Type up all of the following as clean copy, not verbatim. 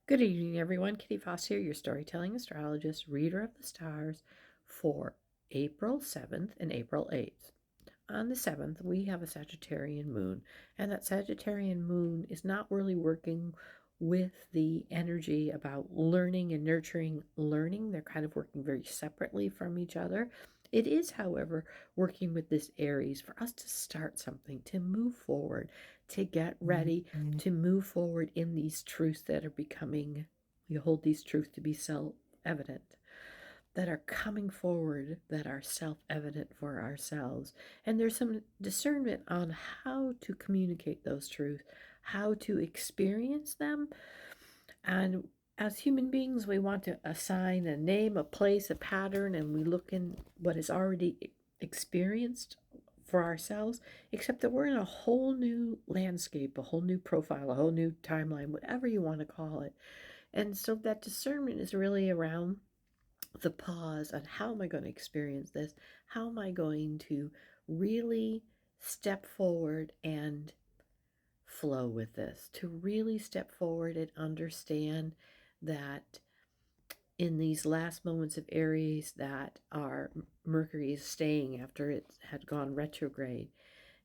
Good evening, everyone. Kitty Foss here, your storytelling astrologist, reader of the stars for April 7th and April 8th. On the 7th, we have a Sagittarian moon, and that Sagittarian moon is not really working with the energy about learning and nurturing learning. They're kind of working very separately from each other. It is, however, working with this Aries for us to start something, to move forward, to get ready, to move forward in these truths that are becoming, we hold these truths to be self-evident, that are coming forward, that are self-evident for ourselves. And there's some discernment on how to communicate those truths, how to experience them. And as human beings, we want to assign a name, a place, a pattern, and we look in what is already experienced for ourselves, except that we're in a whole new landscape, a whole new profile, a whole new timeline, whatever you want to call it. And so that discernment is really around the pause on how am I going to experience this? How am I going to really step forward and flow with this, to really step forward and understand that in these last moments of Aries that our Mercury is staying after it had gone retrograde.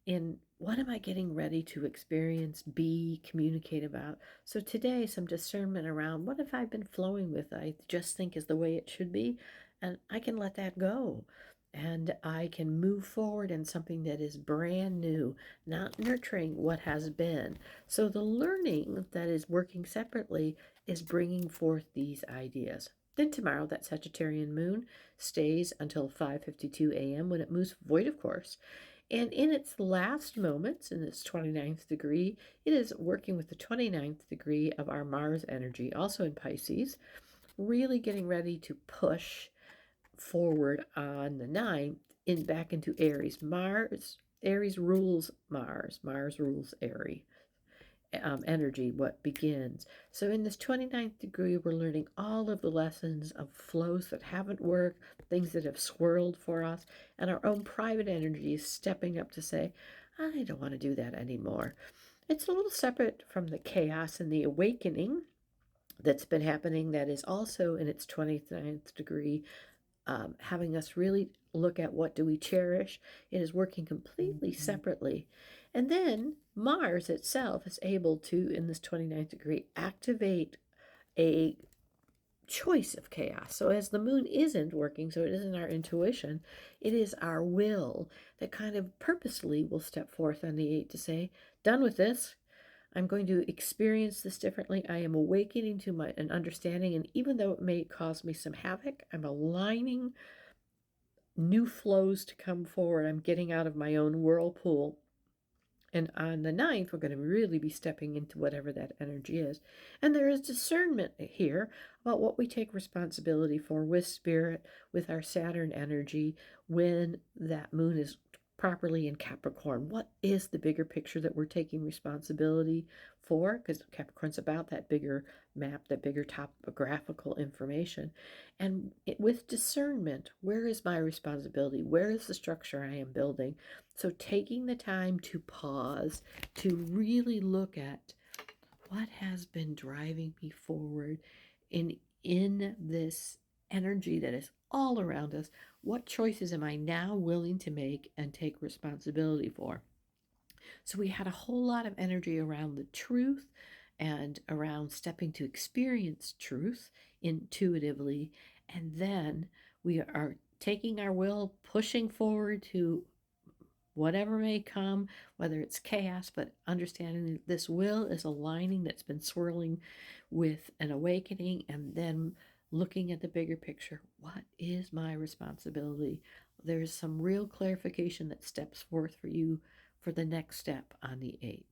And what am I getting ready to experience, be, communicate about? So today, some discernment around what have I been flowing with, I just think is the way it should be, and I can let that go. And I can move forward in something that is brand new, not nurturing what has been. So the learning that is working separately is bringing forth these ideas. Then tomorrow, that Sagittarian moon stays until 5:52 a.m. when it moves void of course. And in its last moments, in its 29th degree, it is working with the 29th degree of our Mars energy, also in Pisces, really getting ready to push forward on the 9th back into Aries. Aries rules Mars. Mars rules Aries. Energy, what begins. So in this 29th degree, we're learning all of the lessons of flows that haven't worked, things that have swirled for us, and our own private energy is stepping up to say, I don't want to do that anymore. It's a little separate from the chaos and the awakening that's been happening that is also in its 29th degree, having us really look at what do we cherish. It is working completely separately. And then Mars itself is able to, in this 29th degree, activate a choice of chaos. So as the moon isn't working, so it isn't our intuition, it is our will that kind of purposely will step forth on the 8th to say, done with this. I'm going to experience this differently. I am awakening to an understanding, and even though it may cause me some havoc, I'm aligning new flows to come forward. I'm getting out of my own whirlpool. And on the 9th, we're going to really be stepping into whatever that energy is. And there is discernment here about what we take responsibility for with spirit, with our Saturn energy, when that moon is properly in Capricorn. What is the bigger picture that we're taking responsibility for? Because Capricorn's about that bigger map, that bigger topographical information. And with discernment, where is my responsibility? Where is the structure I am building? So taking the time to pause, to really look at what has been driving me forward in this energy that is all around us. What choices am I now willing to make and take responsibility for? So we had a whole lot of energy around the truth and around stepping to experience truth intuitively. And then we are taking our will, pushing forward to whatever may come, whether it's chaos, but understanding that this will is a lining that's been swirling with an awakening, and then looking at the bigger picture. What is my responsibility? There's some real clarification that steps forth for you for the next step on the 8th.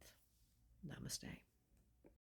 Namaste.